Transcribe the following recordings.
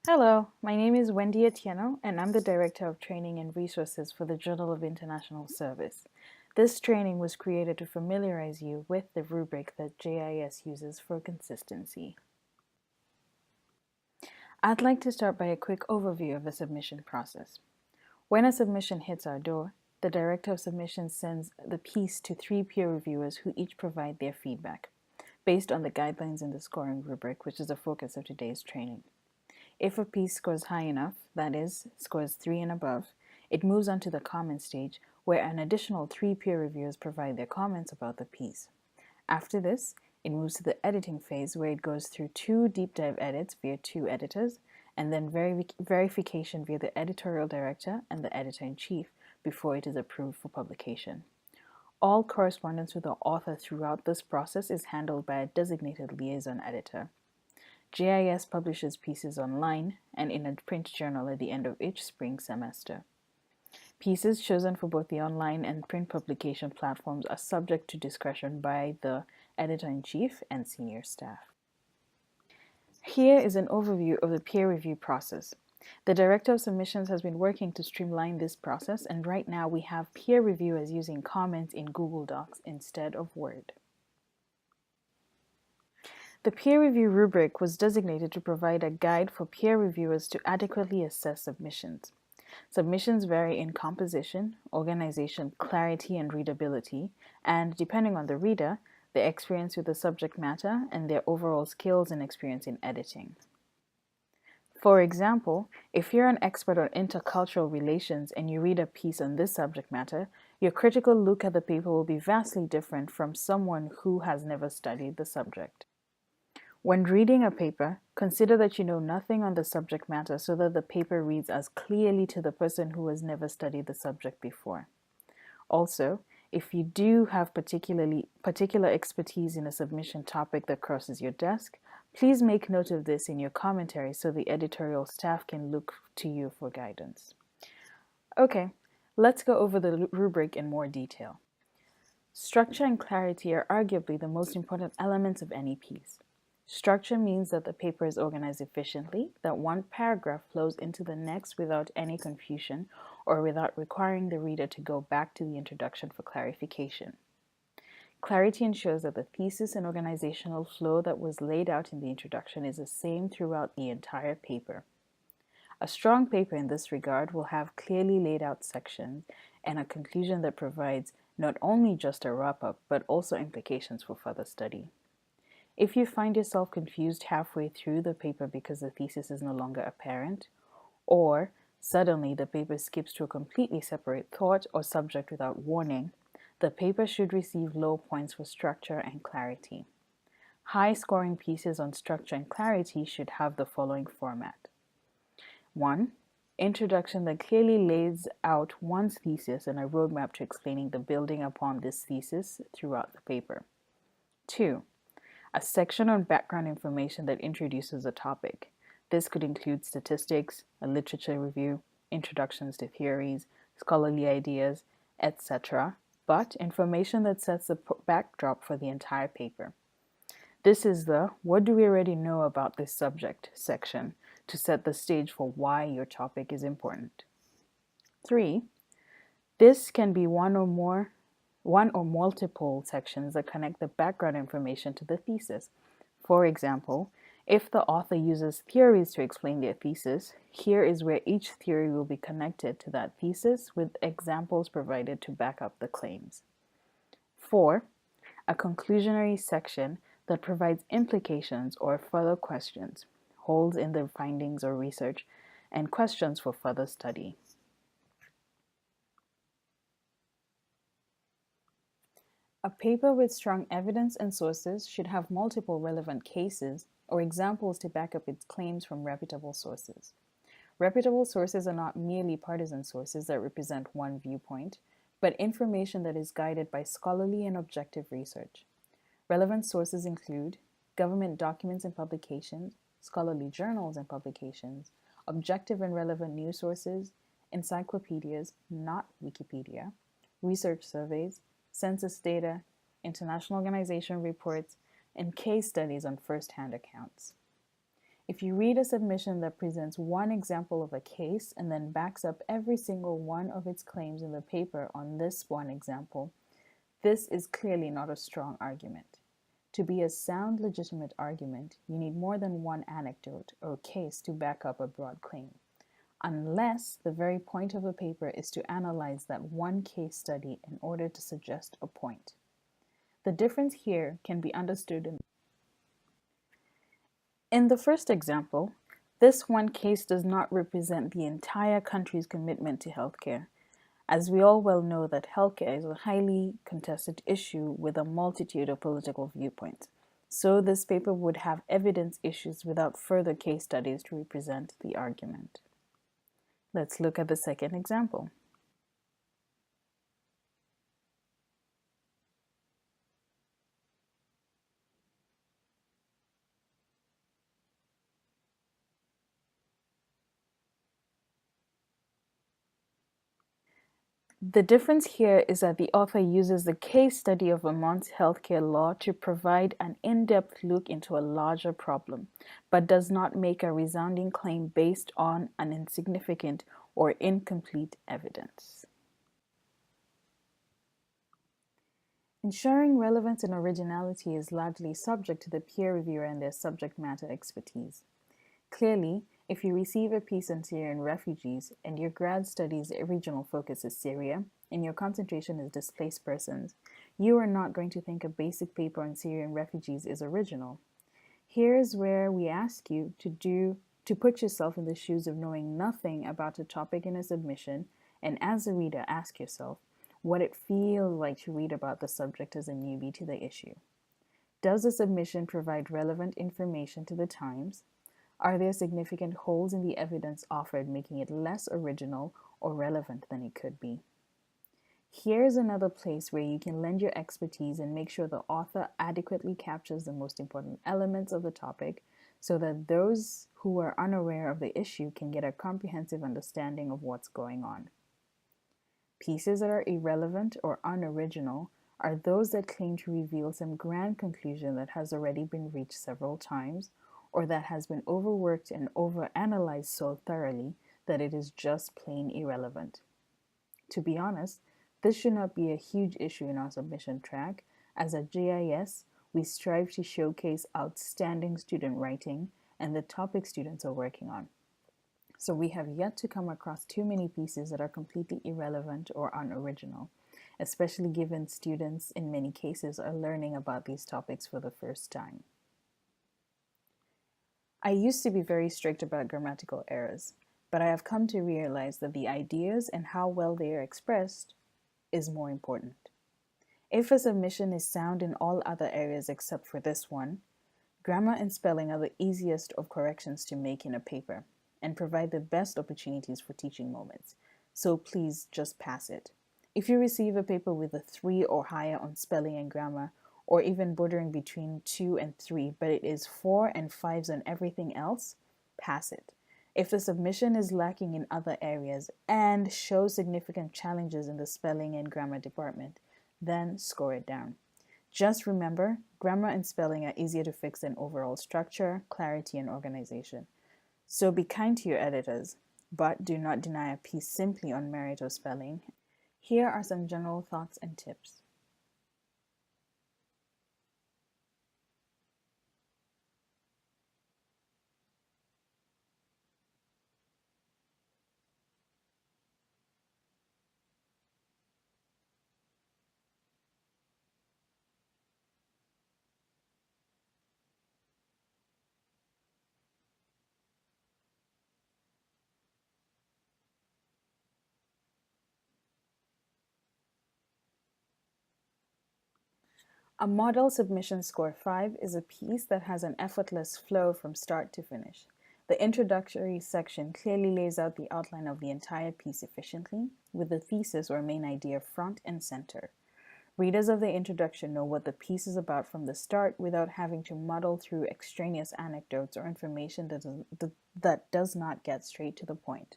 Hello, my name is Wendy Atieno, and I'm the Director of Training and Resources for the Journal of International Service. This training was created to familiarize you with the rubric that JIS uses for consistency. I'd like to start by a quick overview of the submission process. When a submission hits our door, the Director of Submissions sends the piece to 3 peer reviewers who each provide their feedback, based on the guidelines in the scoring rubric, which is the focus of today's training. If a piece scores high enough, that is, scores 3 and above, it moves on to the comment stage, where an additional 3 peer reviewers provide their comments about the piece. After this, it moves to the editing phase, where it goes through 2 deep dive edits via 2 editors, and then verification via the editorial director and the editor-in-chief before it is approved for publication. All correspondence with the author throughout this process is handled by a designated liaison editor. JIS publishes pieces online and in a print journal at the end of each spring semester. Pieces chosen for both the online and print publication platforms are subject to discretion by the editor-in-chief and senior staff. Here is an overview of the peer review process. The Director of Submissions has been working to streamline this process, and right now we have peer reviewers using comments in Google Docs instead of Word. The peer review rubric was designated to provide a guide for peer reviewers to adequately assess submissions. Submissions vary in composition, organization, clarity, and readability, and depending on the reader, their experience with the subject matter and their overall skills and experience in editing. For example, if you're an expert on intercultural relations and you read a piece on this subject matter, your critical look at the paper will be vastly different from someone who has never studied the subject. When reading a paper, consider that you know nothing on the subject matter so that the paper reads as clearly to the person who has never studied the subject before. Also, if you do have particular expertise in a submission topic that crosses your desk, please make note of this in your commentary so the editorial staff can look to you for guidance. Okay, let's go over the rubric in more detail. Structure and clarity are arguably the most important elements of any piece. Structure means that the paper is organized efficiently, that one paragraph flows into the next without any confusion or without requiring the reader to go back to the introduction for clarification. Clarity ensures that the thesis and organizational flow that was laid out in the introduction is the same throughout the entire paper. A strong paper in this regard will have clearly laid out sections and a conclusion that provides not only just a wrap-up, but also implications for further study. If you find yourself confused halfway through the paper because the thesis is no longer apparent, or suddenly the paper skips to a completely separate thought or subject without warning, the paper should receive low points for structure and clarity. High-scoring pieces on structure and clarity should have the following format. 1. Introduction that clearly lays out one's thesis and a roadmap to explaining the building upon this thesis throughout the paper. 2. A section on background information that introduces a topic. This could include statistics, a literature review, introductions to theories, scholarly ideas, etc., but information that sets the backdrop for the entire paper. This is the "What do we already know about this subject?" section to set the stage for why your topic is important. 3. This can be one or multiple sections that connect the background information to the thesis. For example, if the author uses theories to explain their thesis, here is where each theory will be connected to that thesis with examples provided to back up the claims. 4. A conclusionary section that provides implications or further questions, holes in the findings or research, and questions for further study. A paper with strong evidence and sources should have multiple relevant cases or examples to back up its claims from reputable sources. Reputable sources are not merely partisan sources that represent one viewpoint, but information that is guided by scholarly and objective research. Relevant sources include government documents and publications, scholarly journals and publications, objective and relevant news sources, encyclopedias, not Wikipedia, research surveys, census data, international organization reports, and case studies on first-hand accounts. If you read a submission that presents one example of a case and then backs up every single one of its claims in the paper on this one example, this is clearly not a strong argument. To be a sound, legitimate argument, you need more than one anecdote or case to back up a broad claim, unless the very point of a paper is to analyze that one case study in order to suggest a point. The difference here can be understood in the first example. This one case does not represent the entire country's commitment to healthcare, as we all well know that healthcare is a highly contested issue with a multitude of political viewpoints. So this paper would have evidence issues without further case studies to represent the argument. Let's look at the second example. The difference here is that the author uses the case study of Vermont's healthcare law to provide an in-depth look into a larger problem, but does not make a resounding claim based on an insignificant or incomplete evidence. Ensuring relevance and originality is largely subject to the peer reviewer and their subject matter expertise. Clearly, if you receive a piece on Syrian refugees and your grad study's regional focus is Syria and your concentration is displaced persons, you are not going to think a basic paper on Syrian refugees is original. Here's where we ask you to put yourself in the shoes of knowing nothing about a topic in a submission, and as a reader ask yourself what it feels like to read about the subject as a newbie to the issue. Does the submission provide relevant information to the times? Are there significant holes in the evidence offered, making it less original or relevant than it could be? Here's another place where you can lend your expertise and make sure the author adequately captures the most important elements of the topic so that those who are unaware of the issue can get a comprehensive understanding of what's going on. Pieces that are irrelevant or unoriginal are those that claim to reveal some grand conclusion that has already been reached several times, or that has been overworked and overanalyzed so thoroughly that it is just plain irrelevant. To be honest, this should not be a huge issue in our submission track, as at GIS, we strive to showcase outstanding student writing and the topic students are working on. So we have yet to come across too many pieces that are completely irrelevant or unoriginal, especially given students in many cases are learning about these topics for the first time. I used to be very strict about grammatical errors, but I have come to realize that the ideas and how well they are expressed is more important. If a submission is sound in all other areas except for this one, grammar and spelling are the easiest of corrections to make in a paper and provide the best opportunities for teaching moments, so please just pass it. If you receive a paper with a 3 or higher on spelling and grammar, or even bordering between 2 and 3, but it is 4 and 5s on everything else, pass it. If the submission is lacking in other areas and shows significant challenges in the spelling and grammar department, then score it down. Just remember, grammar and spelling are easier to fix than overall structure, clarity, and organization. So be kind to your editors, but do not deny a piece simply on merit or spelling. Here are some general thoughts and tips. A model submission score 5 is a piece that has an effortless flow from start to finish. The introductory section clearly lays out the outline of the entire piece efficiently, with the thesis or main idea front and center. Readers of the introduction know what the piece is about from the start without having to muddle through extraneous anecdotes or information that does not get straight to the point.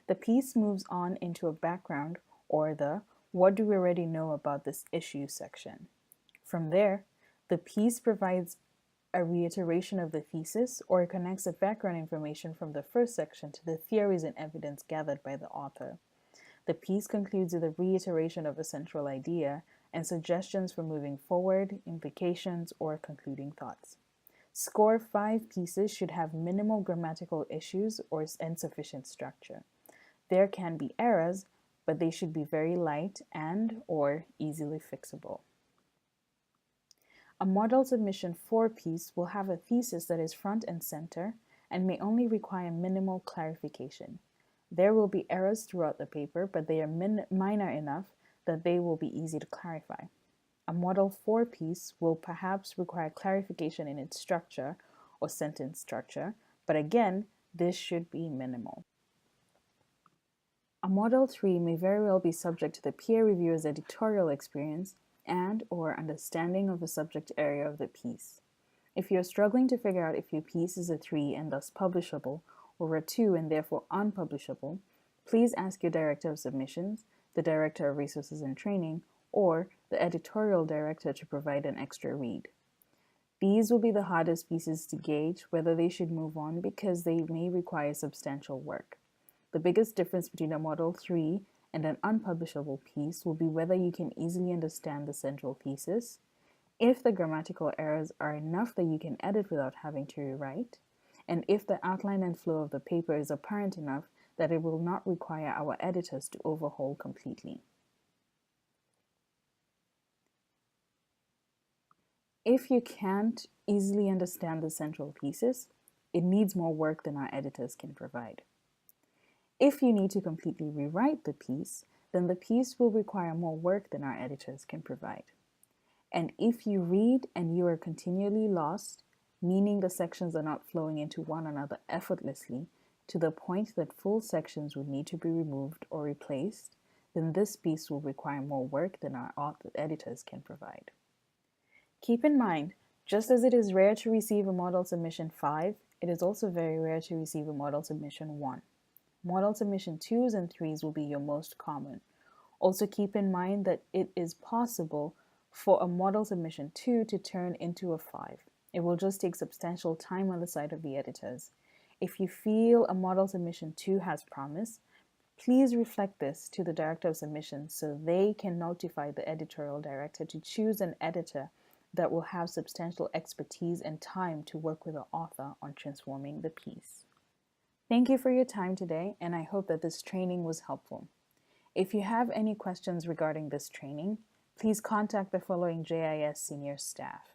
The piece moves on into a background, or the "what do we already know about this issue" section. From there, the piece provides a reiteration of the thesis, or it connects the background information from the first section to the theories and evidence gathered by the author. The piece concludes with a reiteration of a central idea and suggestions for moving forward, implications, or concluding thoughts. Score 5 pieces should have minimal grammatical issues or insufficient structure. There can be errors, but they should be very light and/or easily fixable. A model submission 4 piece will have a thesis that is front and center and may only require minimal clarification. There will be errors throughout the paper, but they are minor enough that they will be easy to clarify. A Model 4 piece will perhaps require clarification in its structure or sentence structure, but again, this should be minimal. A Model 3 may very well be subject to the peer reviewer's editorial experience and/or understanding of the subject area of the piece. If you're struggling to figure out if your piece is a 3 and thus publishable, or a 2 and therefore unpublishable, please ask your Director of Submissions, the Director of Resources and Training, or the Editorial Director to provide an extra read. These will be the hardest pieces to gauge whether they should move on because they may require substantial work. The biggest difference between a Model 3 and an unpublishable piece will be whether you can easily understand the central thesis, if the grammatical errors are enough that you can edit without having to rewrite, and if the outline and flow of the paper is apparent enough that it will not require our editors to overhaul completely. If you can't easily understand the central thesis, it needs more work than our editors can provide. If you need to completely rewrite the piece, then the piece will require more work than our editors can provide. And if you read and you are continually lost, meaning the sections are not flowing into one another effortlessly to the point that full sections would need to be removed or replaced, then this piece will require more work than our editors can provide. Keep in mind, just as it is rare to receive a Model Submission 5, it is also very rare to receive a Model Submission 1. Model Submission 2s and 3s will be your most common. Also keep in mind that it is possible for a Model Submission 2 to turn into a 5. It will just take substantial time on the side of the editors. If you feel a Model Submission 2 has promise, please reflect this to the Director of Submissions so they can notify the Editorial Director to choose an editor that will have substantial expertise and time to work with the author on transforming the piece. Thank you for your time today, and I hope that this training was helpful. If you have any questions regarding this training, please contact the following JIS senior staff.